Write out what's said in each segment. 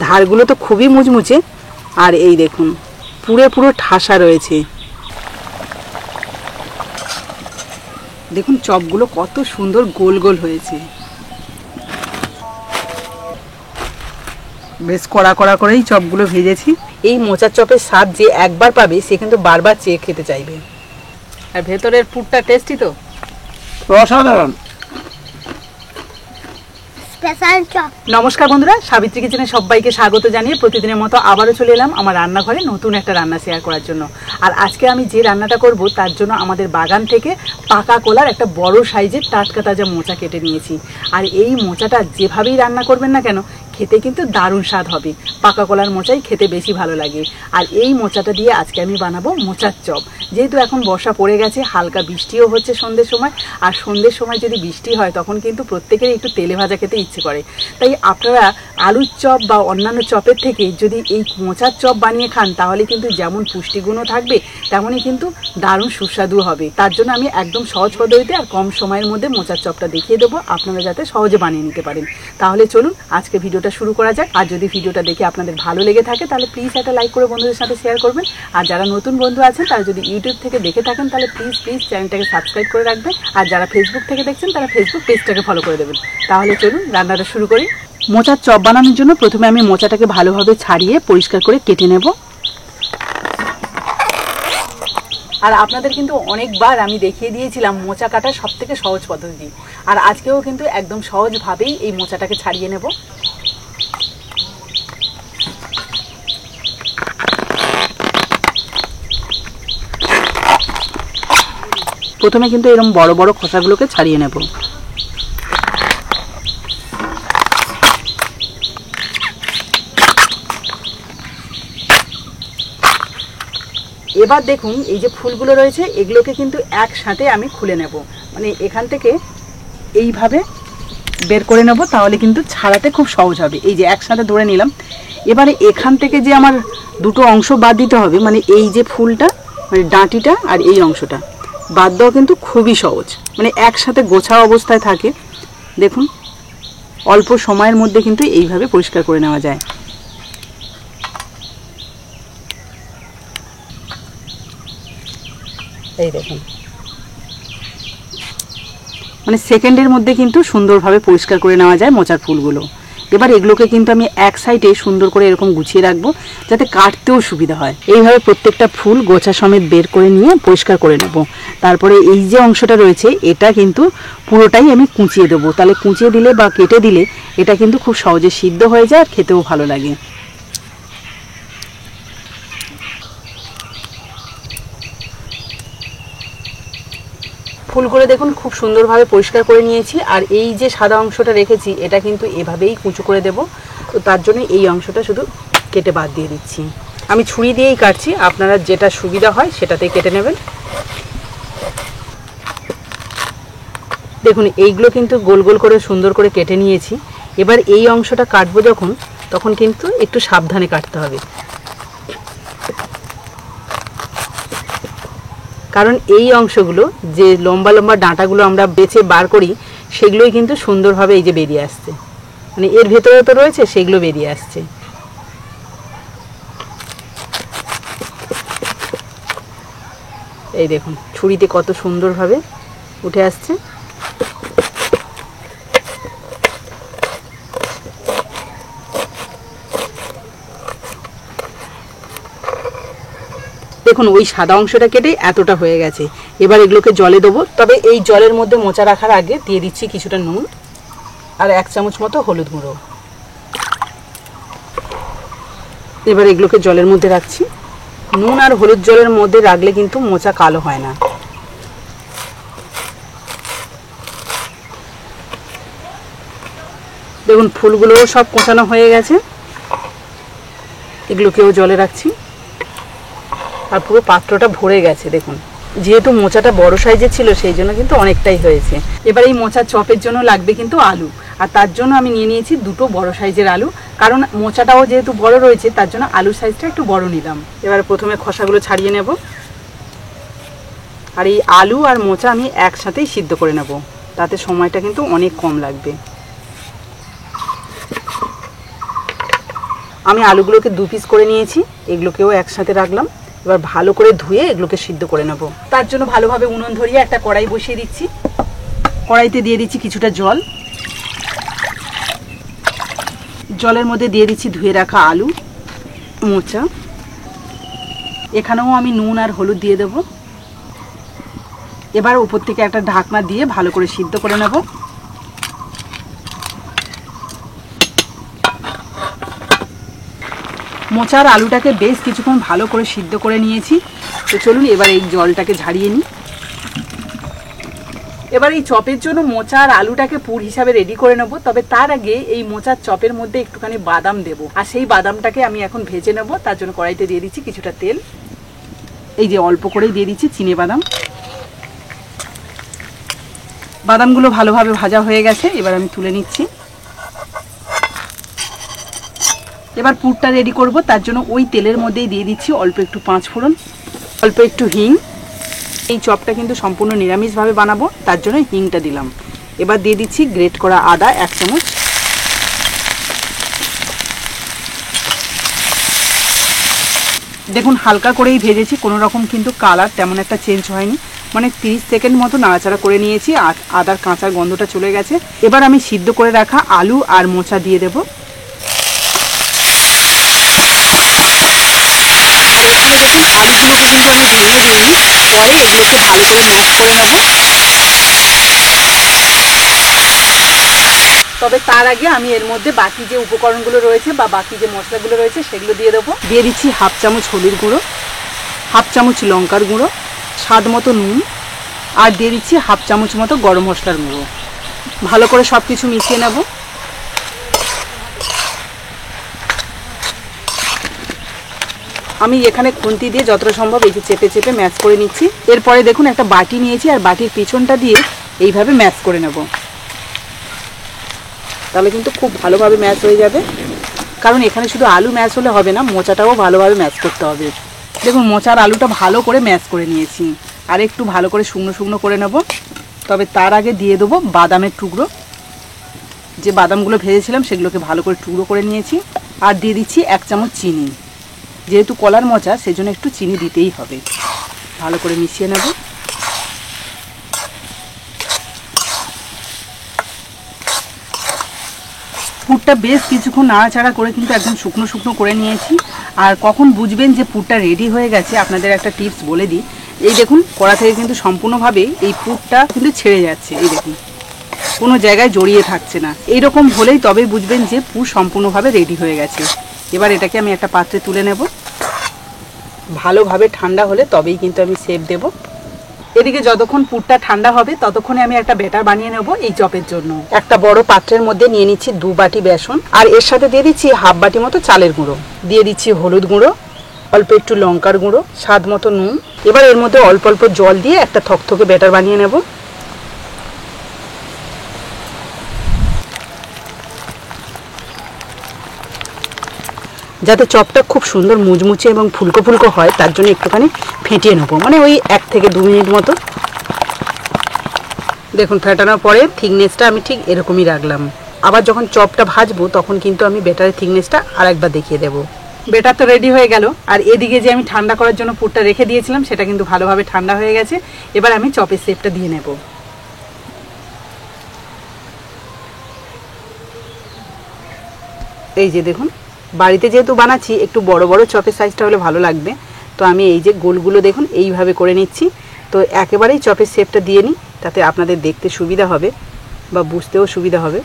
ধারগুলো তো খুবই মুচমুচে, আর এই দেখুন পুরো ঠাসা রয়েছে। দেখুন চপগুলো কত সুন্দর গোল গোল হয়েছে, বেশ কড়া কড়া করেই চপগুলো ভেজেছি। এই মোচার চপের স্বাদ যে একবার পাবে সে কিন্তু বারবার চেয়ে খেতে চাইবে। আর ভেতরের পুরটা টেস্টি তো, অসাধারণ। নমস্কার বন্ধুরা, সাবিত্রী কিচেনে সবাইকে স্বাগত জানিয়ে প্রতিদিনের মতো আবারও চলে এলাম আমার রান্নাঘরে নতুন একটা রান্না শেয়ার করার জন্য। আর আজকে আমি যে রান্নাটা করব তার জন্য আমাদের বাগান থেকে পাকা কলার একটা বড় সাইজের টাটকা তাজা মোচা কেটে নিয়েছি। আর এই মোচাটা যেভাবেই রান্না করবেন না কেন খেতে কিন্তু দারুণ স্বাদ হবে। পাকা কলার মোচাই খেতে বেশি ভালো লাগে। আর এই মোচাটা দিয়ে আজকে আমি বানাবো মোচার চপ। যেহেতু এখন বর্ষা পড়ে গেছে, হালকা বৃষ্টিও হচ্ছে সন্ধ্যের সময়, আর সন্ধ্যের সময় যদি বৃষ্টি হয় তখন কিন্তু প্রত্যেকেরই একটু তেলে ভাজা খেতে ইচ্ছে করে। তাই আপনারা আলুর চপ বা অন্যান্য চপের থেকে যদি এই মোচার চপ বানিয়ে খান তাহলে কিন্তু যেমন পুষ্টিগুণও থাকবে তেমনই কিন্তু দারুণ সুস্বাদু হবে। তার জন্য আমি একদম সহজ পদ্ধতিতে আর কম সময়ের মধ্যে মোচার চপটা দেখিয়ে দেবো, আপনারা যাতে সহজে বানিয়ে নিতে পারেন। তাহলে চলুন আজকে ভিডিওটা শুরু করা যাক। আর যদি ভিডিওটা দেখে আপনাদের ভালো লেগে থাকে তাহলে প্লিজ একটা লাইক করে বন্ধুদের সাথে শেয়ার করবেন। আর যারা নতুন বন্ধু আছেন তারা যদি ইউটিউব থেকে দেখে থাকেন তাহলে প্লিজ চ্যানেলটাকে সাবস্ক্রাইব করে রাখবেন। আর যারা ফেসবুক থেকে দেখছেন তারা ফেসবুক পেজটাকে ফলো করে দেবেন। তাহলে চলুন রান্নাটা শুরু করি। মোচার চপ বানানোর জন্য প্রথমে আমি মোচাটাকে ভালোভাবে ছাড়িয়ে পরিষ্কার করে কেটে নেব। আর আপনাদের কিন্তু অনেকবার আমি দেখিয়ে দিয়েছিলাম মোচা কাটার সবথেকে সহজ পদ্ধতি, আর আজকেও কিন্তু একদম সহজভাবেই এই মোচাটাকে ছাড়িয়ে নেব। প্রথমে কিন্তু এরকম বড় বড় খোসাগুলোকে ছাড়িয়ে নেব। এবার দেখুন এই যে ফুলগুলো রয়েছে এগুলোকে কিন্তু একসাথে আমি খুলে নেব, মানে এখান থেকে এইভাবে বের করে নেব, তাহলে কিন্তু ছাড়াতে খুব সহজ হবে। এই যে একসাথে ধরে নিলাম। এবারে এখান থেকে যে আমার দুটো অংশ বাদ দিতে হবে, মানে এই যে ফুলটা মানে ডাঁটিটা আর এই অংশটা বাদ দেওয়া কিন্তু খুবই সহজ, মানে একসাথে গোছা অবস্থায় থাকে। দেখুন অল্প সময়ের মধ্যে কিন্তু এইভাবে পরিষ্কার করে নেওয়া যায়। এই দেখুন মানে সেকেন্ডের মধ্যে কিন্তু সুন্দরভাবে পরিষ্কার করে নেওয়া যায় মোচার ফুলগুলো। এবার এগুলোকে কিন্তু আমি এক সাইডে সুন্দর করে এরকম গুছিয়ে রাখবো যাতে কাটতেও সুবিধা হয়। এইভাবে প্রত্যেকটা ফুল গোছা সমেত বের করে নিয়ে পরিষ্কার করে নেব। তারপরে এই যে অংশটা রয়েছে এটা কিন্তু পুরোটাই আমি কুচিয়ে দেবো, তাহলে কুচিয়ে দিলে বা কেটে দিলে এটা কিন্তু খুব সহজে সিদ্ধ হয়ে যায় আর খেতেও ভালো লাগে। ফুলগুলো দেখুন খুব সুন্দরভাবে পরিষ্কার করে নিয়েছি। আর এই যে সাদা অংশটা রেখেছি এটা কিন্তু এভাবেই কুচো করে দেব, তো তার জন্য এই অংশটা শুধু কেটে বাদ দিয়ে দিচ্ছি। আমি ছুরি দিয়েই কাটছি, আপনারা যেটা সুবিধা হয় সেটাতেই কেটে নেবেন। দেখুন এইগুলো কিন্তু গোল গোল করে সুন্দর করে কেটে নিয়েছি। এবার এই অংশটা কাটবো যখন তখন কিন্তু একটু সাবধানে কাটতে হবে, কারণ এই অংশগুলো যে লম্বা লম্বা ডাঁটাগুলো আমরা বেছে বার করি সেগুলোই কিন্তু সুন্দরভাবে এই যে বেরিয়ে আসছে, মানে এর ভেতরে তো রয়েছে সেগুলো বেরিয়ে আসছে। এই দেখুন ছুরিতে কত সুন্দরভাবে উঠে আসছে। দেখুন ওই সাদা অংশটা কেটে এতটা হয়ে গেছে। এবার এগুলোকে জলে দেবো, তবে এই জলের মধ্যে মোচা রাখার আগে দিয়ে দিচ্ছি কিছুটা নুন আর 1 চামচ মতো হলুদ গুঁড়ো। এবার এগুলোকে জলের মধ্যে রাখছি। নুন আর হলুদ জলের মধ্যে রাখলে কিন্তু মোচা কালো হয় না। দেখুন ফুলগুলোও সব কোচানো হয়ে গেছে, এগুলোকেও জলে রাখছি। আর পুরো পাত্রটা ভরে গেছে। দেখুন যেহেতু মোচাটা বড় সাইজের ছিল সেই জন্য কিন্তু অনেকটাই হয়েছে। এবার এই মোচার চপের জন্য লাগবে কিন্তু আলু, আর তার জন্য আমি নিয়ে নিয়েছি দুটো বড় সাইজের আলু, কারণ মোচাটাও যেহেতু বড় রয়েছে তার জন্য আলুর সাইজটা একটু বড় নিলাম। এবার প্রথমে খোসাগুলো ছাড়িয়ে নেব, আর এই আলু আর মোচা আমি একসাথেই সিদ্ধ করে নেব, তাতে সময়টা কিন্তু অনেক কম লাগবে। আমি আলুগুলোকে 2 পিস করে নিয়েছি, এগুলোকেও একসাথে রাখলাম। এবার ভালো করে ধুয়ে এগুলোকে সিদ্ধ করে নেব। তার জন্য ভালোভাবে উনুন ধরিয়ে একটা কড়াই বসিয়ে দিচ্ছি। কড়াইতে দিয়ে দিচ্ছি কিছুটা জল। জলের মধ্যে দিয়ে দিচ্ছি ধুয়ে রাখা আলু, মোচা। এখানেও আমি নুন আর হলুদ দিয়ে দেব। এবার উপর থেকে একটা ঢাকনা দিয়ে ভালো করে সিদ্ধ করে নেব। মোচা আর আলুটাকে বেশ কিছুক্ষণ ভালো করে সিদ্ধ করে নিয়েছি। তো চলুন এবার এই জলটাকে ঝাড়িয়ে নিই। এবার এই চপের জন্য মোচা আর আলুটাকে পুর হিসাবে রেডি করে নেব। তবে তার আগে এই মোচার চপের মধ্যে একটুখানি বাদাম দেব, আর সেই বাদামটাকে আমি এখন ভেজে নেব। তার জন্য কড়াইতে দিয়ে দিচ্ছি কিছুটা তেল। এই যে অল্প করেই দিয়ে দিচ্ছি চিনে বাদাম। বাদামগুলো ভালোভাবে ভাজা হয়ে গেছে, এবার আমি তুলে নিচ্ছি। এবার পুরটা রেডি করব। তার জন্য ওই তেলের মধ্যেই দিয়ে দিচ্ছি অল্প একটু 5 ফোড়ন, অল্প একটু হিং। এই চপটা কিন্তু সম্পূর্ণ নিরামিষভাবে বানাবো, তার জন্য হিংটা দিলাম। এবার দিয়ে দিচ্ছি গ্রেট করা আদা 1 চামচ। দেখুন হালকা করেই ভেজেছি, কোনো রকম কিন্তু কালার তেমন একটা চেঞ্জ হয়নি। মানে 30 সেকেন্ড মতো নাড়াচাড়া করে নিয়েছি, আর আদার কাঁচার গন্ধটা চলে গেছে। এবার আমি সিদ্ধ করে রাখা আলু আর মোচা দিয়ে দেবো। এখানে দেখুন আলুগুলোকে কিন্তু আমি ভেঙে দিইনি, পরে এগুলোকে ভালো করে ম্যাশ করে নেব। তবে তার আগে আমি এর মধ্যে বাকি যে উপকরণগুলো রয়েছে বা বাকি যে মশলাগুলো রয়েছে সেগুলো দিয়ে দেবো। দিয়ে দিচ্ছি 1/2 চামচ হলুদ গুঁড়ো, 1/2 চামচ লঙ্কার গুঁড়ো, স্বাদ মতো নুন, আর দিয়ে দিচ্ছি 1/2 চামচ মতো গরম মশলার গুঁড়ো। ভালো করে সব কিছু মিশিয়ে নেব। আমি এখানে খুন্তি দিয়ে যতটা সম্ভব এই যে চেপে চেপে ম্যাশ করে নিচ্ছি। এরপরে দেখুন একটা বাটি নিয়েছি, আর বাটির পিছনটা দিয়ে এইভাবে ম্যাশ করে নেব। তাহলে কিন্তু খুব ভালোভাবে ম্যাশ হয়ে যাবে। কারণ এখানে শুধু আলু ম্যাশ হলে হবে না, মোচাটাও ভালোভাবে ম্যাশ করতে হবে। দেখুন মোচার আলুটা ভালো করে ম্যাশ করে নিয়েছি, আর একটু ভালো করে শুকনো শুকনো করে নেব। তবে তার আগে দিয়ে দেবো বাদামের টুকরো। যে বাদামগুলো ভেজেছিলাম সেগুলোকে ভালো করে টুকরো করে নিয়েছি। আর দিয়ে দিচ্ছি 1 চামচ চিনি। যেহেতু কলার মোচা সেজন্য একটু চিনি দিতেই হবে। ভালো করে মিশিয়ে নেব। পুরটা বেশ কিছুক্ষণ নাড়াচাড়া করে কিন্তু একদম শুকনো শুকনো করে নিয়েছি। আর কখন বুঝবেন যে পুরটা রেডি হয়ে গেছে, আপনাদের একটা টিপস বলে দিই। এই দেখুন কড়া থেকে কিন্তু সম্পূর্ণভাবে এই পুরটা কিন্তু ছেড়ে যাচ্ছে। এই দেখুন কোনো জায়গায় জড়িয়ে থাকছে না। এইরকম হলেই তবেই বুঝবেন যে পুর সম্পূর্ণভাবে রেডি হয়ে গেছে। এবার এটাকে আমি একটা পাত্রে তুলে নেব। ভালোভাবে ঠান্ডা হলে তবেই কিন্তু আমি শেপ দেব। এদিকে যতক্ষণ পুরটা ঠান্ডা হবে ততক্ষণে আমি একটা ব্যাটার বানিয়ে নেব এই চপের জন্য। একটা বড় পাত্রের মধ্যে নিয়ে নিচ্ছি 2 বাটি বেসন, আর এর সাথে দিয়ে দিচ্ছি 1/2 বাটি মতো চালের গুঁড়ো। দিয়ে দিচ্ছি হলুদ গুঁড়ো, অল্প একটু লঙ্কার গুঁড়ো, স্বাদ মতো নুন। এবার এর মধ্যে অল্প অল্প জল দিয়ে একটা থকথকে ব্যাটার বানিয়ে নেব। যাতে চপটা খুব সুন্দর মুচমুচে এবং ফুলকো ফুলকো হয়, তার জন্য একটুখানি ফেটিয়ে নেবো, মানে ওই 1 থেকে 2 মিনিট মতো। দেখুন ফেটানোর পরে থিকনেসটা আমি ঠিক এরকমই রাখলাম। আবার যখন চপটা ভাজবো তখন কিন্তু আমি ব্যাটারের থিকনেসটা আরেকবার দেখিয়ে দেবো। ব্যাটার তো রেডি হয়ে গেল, আর এদিকে যে আমি ঠান্ডা করার জন্য পুরটা রেখে দিয়েছিলাম সেটা কিন্তু ভালোভাবে ঠান্ডা হয়ে গেছে। এবার আমি চপের শেপটা দিয়ে নেব। এই যে দেখুন, বাড়িতে যেহেতু বানাচ্ছি একটু বড় বড় চপের সাইজটা হলে ভালো লাগবে। তো আমি এই যে গোলগুলো দেখুন এইভাবে করে নিচ্ছি। তো একেবারেই চপের শেপটা দিয়ে নিই, তাতে আপনাদের দেখতে সুবিধা হবে বা বুঝতেও সুবিধা হবে।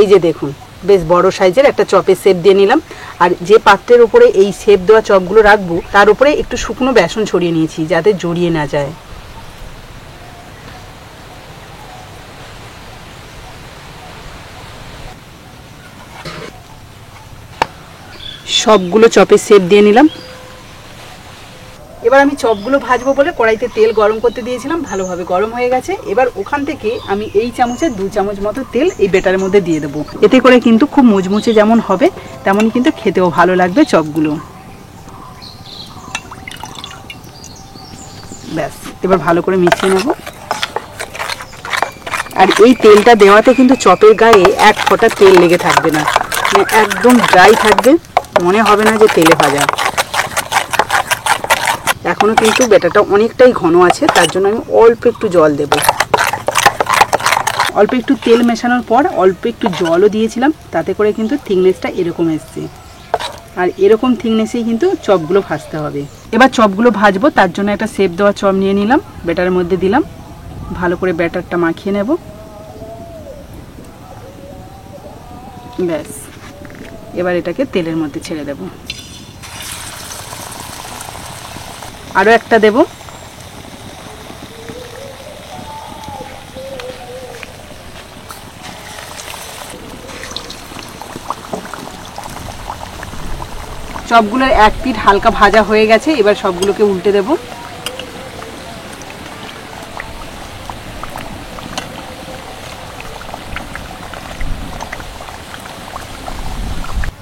এই যে দেখুন বেশ বড় সাইজের একটা চপের শেপ দিয়ে নিলাম। আর যে পাত্রের উপরে এই শেপ দেওয়া চপগুলো রাখবো তার উপরে একটু শুকনো বেসন ছড়িয়ে নিয়েছি যাতে জড়িয়ে না যায়। সবগুলো চপের শেপ দিয়ে নিলাম। এবার আমি চপগুলো ভাজবো বলে কড়াইতে তেল গরম করতে দিয়েছিলাম, ভালোভাবে গরম হয়ে গেছে। এবার ওখান থেকে আমি এই চামচে 2 চামচ মতো তেল এই ব্যাটারের মধ্যে দিয়ে দেবো। এতে করে কিন্তু খুব মুচমুচে যেমন হবে তেমনই কিন্তু খেতেও ভালো লাগবে চপগুলো। ব্যাস এবার ভালো করে মিশিয়ে নেব। আর এই তেলটা দেওয়াতে কিন্তু চপের গায়ে এক ফোঁটা তেল লেগে থাকবে না, মানে একদম ড্রাই থাকবে, মনে হবে না যে তেলে ভাজা। এখনো কিন্তু ব্যাটারটা অনেকটাই ঘন আছে, তার জন্য আমি অল্প একটু জল দেব। অল্প একটু তেল মেশানোর পর অল্প একটু জলও দিয়েছিলাম, তাতে করে কিন্তু থিকনেসটা এরকম এসছে। আর এরকম থিকনেসেই কিন্তু চপগুলো ভাজতে হবে। এবার চপগুলো ভাজবো, তার জন্য একটা শেপ দেওয়া চপ নিয়ে নিলাম, ব্যাটারের মধ্যে দিলাম, ভালো করে ব্যাটারটা মাখিয়ে নেব। ব্যাস, এবার এটাকে তেলের মধ্যে ছেড়ে দেব। আরও একটা দেব। সবগুলোর এক পিঠ হালকা ভাজা হয়ে গেছে, এবার সবগুলোকে উল্টে দেব।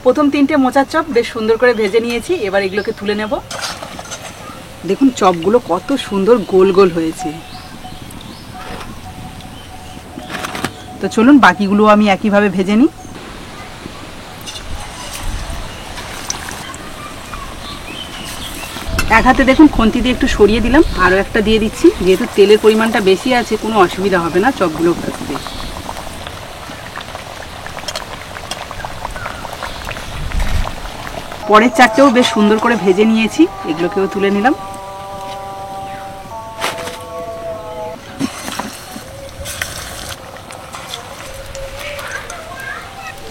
প্রথম 3টে মোচার চপ বেশ সুন্দর করে ভেজে নিয়েছি, এবার এগুলোকে তুলে নেব। দেখুন চপগুলো কত সুন্দর গোল গোল হয়েছে। তো চলুন বাকিগুলো আমি একইভাবে ভেজে নিই। এক হাতে দেখুন খুন্তি দিয়ে একটু সরিয়ে দিলাম, আরও একটা দিয়ে দিচ্ছি। যেহেতু তেলের পরিমাণটা বেশি আছে, কোনো অসুবিধা হবে না চপগুলো ভাজতে। পরের 4টেও বেশ সুন্দর করে ভেজে নিয়েছি, এগুলোকেও তুলে নিলাম।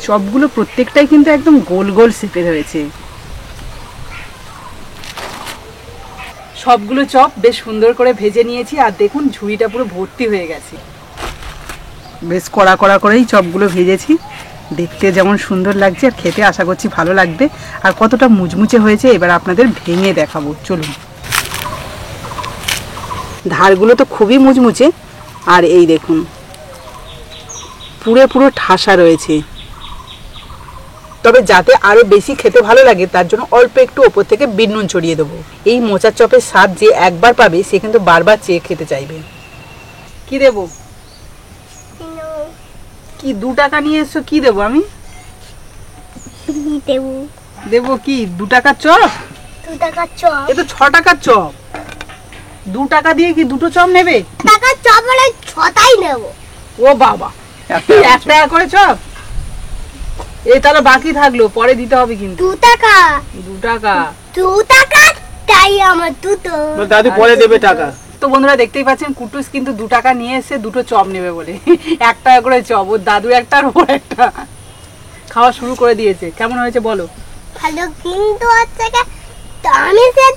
চপগুলো প্রত্যেকটাই কিন্তু একদম গোল গোল শেপের হয়েছে। সবগুলো চপ বেশ সুন্দর করে ভেজে নিয়েছি, আর দেখুন ঝুড়িটা পুরো ভর্তি হয়ে গেছে। বেশ কড়া কড়া করেই চপগুলো ভেজেছি, দেখতে যেমন সুন্দর লাগছে আর খেতে আশা করছি ভালো লাগবে। আর কতটা মুচমুচে হয়েছে এবার আপনাদের ভেঙে দেখাবো, চলুন। ধারগুলো তো খুবই মুচমুচে, আর এই দেখুন পুরো ঠাসা রয়েছে। তবে যাতে আরো বেশি খেতে ভালো লাগে তার জন্য অল্প একটু ওপর থেকে বিট নুন ছড়িয়ে দেবো। এই মোচার চপের স্বাদ যে একবার পাবে সে কিন্তু বারবার চেয়ে খেতে চাইবে। কি দেব? কি 2 টাকা নিয়ে এসছো, কি দেবো আমি? দেবো কি 2 টাকার চপ? 2 টাকার চপ? এ তো 6 টাকার চপ। 2 টাকা দিয়ে কি দুটো চপ নেবে? টাকার চপ মানে 6টাই নেব। ও বাবা, 1 টাকা করে চপ? এই তাহলে বাকি থাকলো, পরে দিতে হবে কিন্তু। 2 টাকা? 2 টাকা? 2 টাকা? তাই আমার দুটো। দাদু পরে দেবে টাকা। তো বন্ধুরা দেখতেই পাচ্ছেন কুটুস কিন্তু 2 টাকা নিয়ে এসে দুটো চপ নেবে বলে 1 টাকা করে চপ। ওর দাদু একটা আর ওর একটা। খাওয়া শুরু করে দিয়েছে। কেমন হয়েছে বলো? ভালো, কিন্তু হচ্ছে কি আমি যে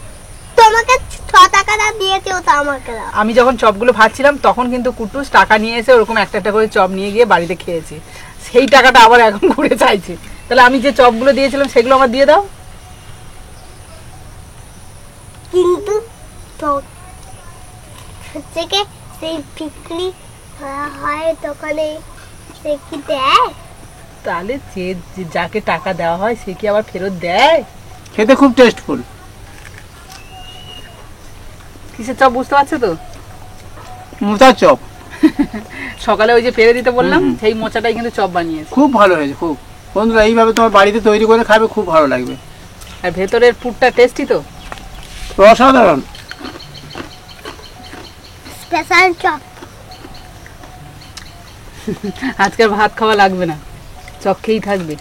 তোমাকে 6 টাকাটা দিয়েছি ওটা আমাকে দাও। আমি যখন চপগুলো ভাজছিলাম তখন কিন্তু কুটুস টাকা নিয়ে এসে ওরকম একটা একটা করে চপ নিয়ে গিয়ে বাড়িতে খেয়েছে। সেই টাকাটা আবার এখন ঘুরে চাইছে। তাহলে আমি যে চপগুলো দিয়েছিলাম সেগুলো আমার দিয়ে দাও। কিন্তু তো হচ্ছে কি সেই বিক্রি হয় দোকানে, সে কি দেয়? তাহলে যাকে টাকা দেওয়া হয় সে কি আবার ফেরত দেয়? খেতে খুব টেস্টফুল। কিসের চপ বুঝতে পারছো তো? মোচার চপ। সকালে ওই যে ফেলে দিতে বললাম, সেই মোচাটাই কিন্তু চপ বানিয়েছে। খুব ভালো হয়েছে, খুব। বন্ধুরা এইভাবে তোমার বাড়িতে তৈরি করে খাবে, খুব ভালো লাগবে। আর ভেতরের পুরটা টেস্টি তো, অসাধারণ। Special chop. আজকে ভাত খাওয়া লাগবে না, চপ খেয়েই থাকবে।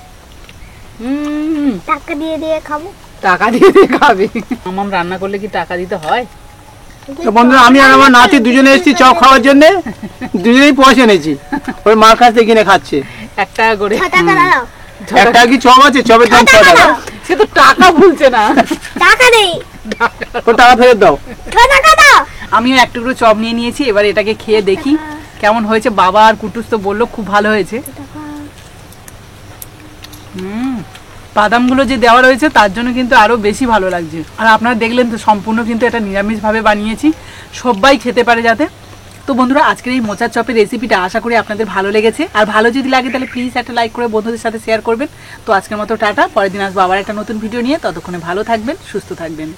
টাকা দিয়ে দিয়ে খাবো। টাকা দিয়ে দিয়ে খাবে? মামাম রান্না করলে কি টাকা দিতে হয়? তো বন্ধুরা আমি আর আমার নাতি দুজনে এসেছি চপ খাওয়ার জন্য, দুজনেই পয়সা নিয়েছি। ওই মার কাছ থেকে কিনে খাচ্ছে। 1 টাকা করে। 6 টাকা দাও। 1 টাকা কি চপ আছে? চপের দাম 6 টাকা। সে তো টাকা ভুলছে না। টাকা নেই। ও টাকা ফেরত দাও। 6 টাকা দাও। আমিও একটু করে চপ নিয়ে নিয়েছি, এবার এটাকে খেয়ে দেখি কেমন হয়েছে। বাবা আর কুটুস তো বললো খুব ভালো হয়েছে। বাদামগুলো যে দেওয়া রয়েছে তার জন্য কিন্তু আরো বেশি ভালো লাগছে। আর আপনারা দেখলেন তো সম্পূর্ণ কিন্তু এটা নিরামিষভাবে বানিয়েছি, সবাই খেতে পারে যাতে। তো বন্ধুরা আজকের এই মোচার চপের রেসিপিটা আশা করি আপনাদের ভালো লেগেছে। আর ভালো যদি লাগে তাহলে প্লিজ একটা লাইক করে বন্ধুদের সাথে শেয়ার করবেন। তো আজকের মতো টাটা, পরের দিন আসবো আবার একটা নতুন ভিডিও নিয়ে। ততক্ষণে ভালো থাকবেন, সুস্থ থাকবেন।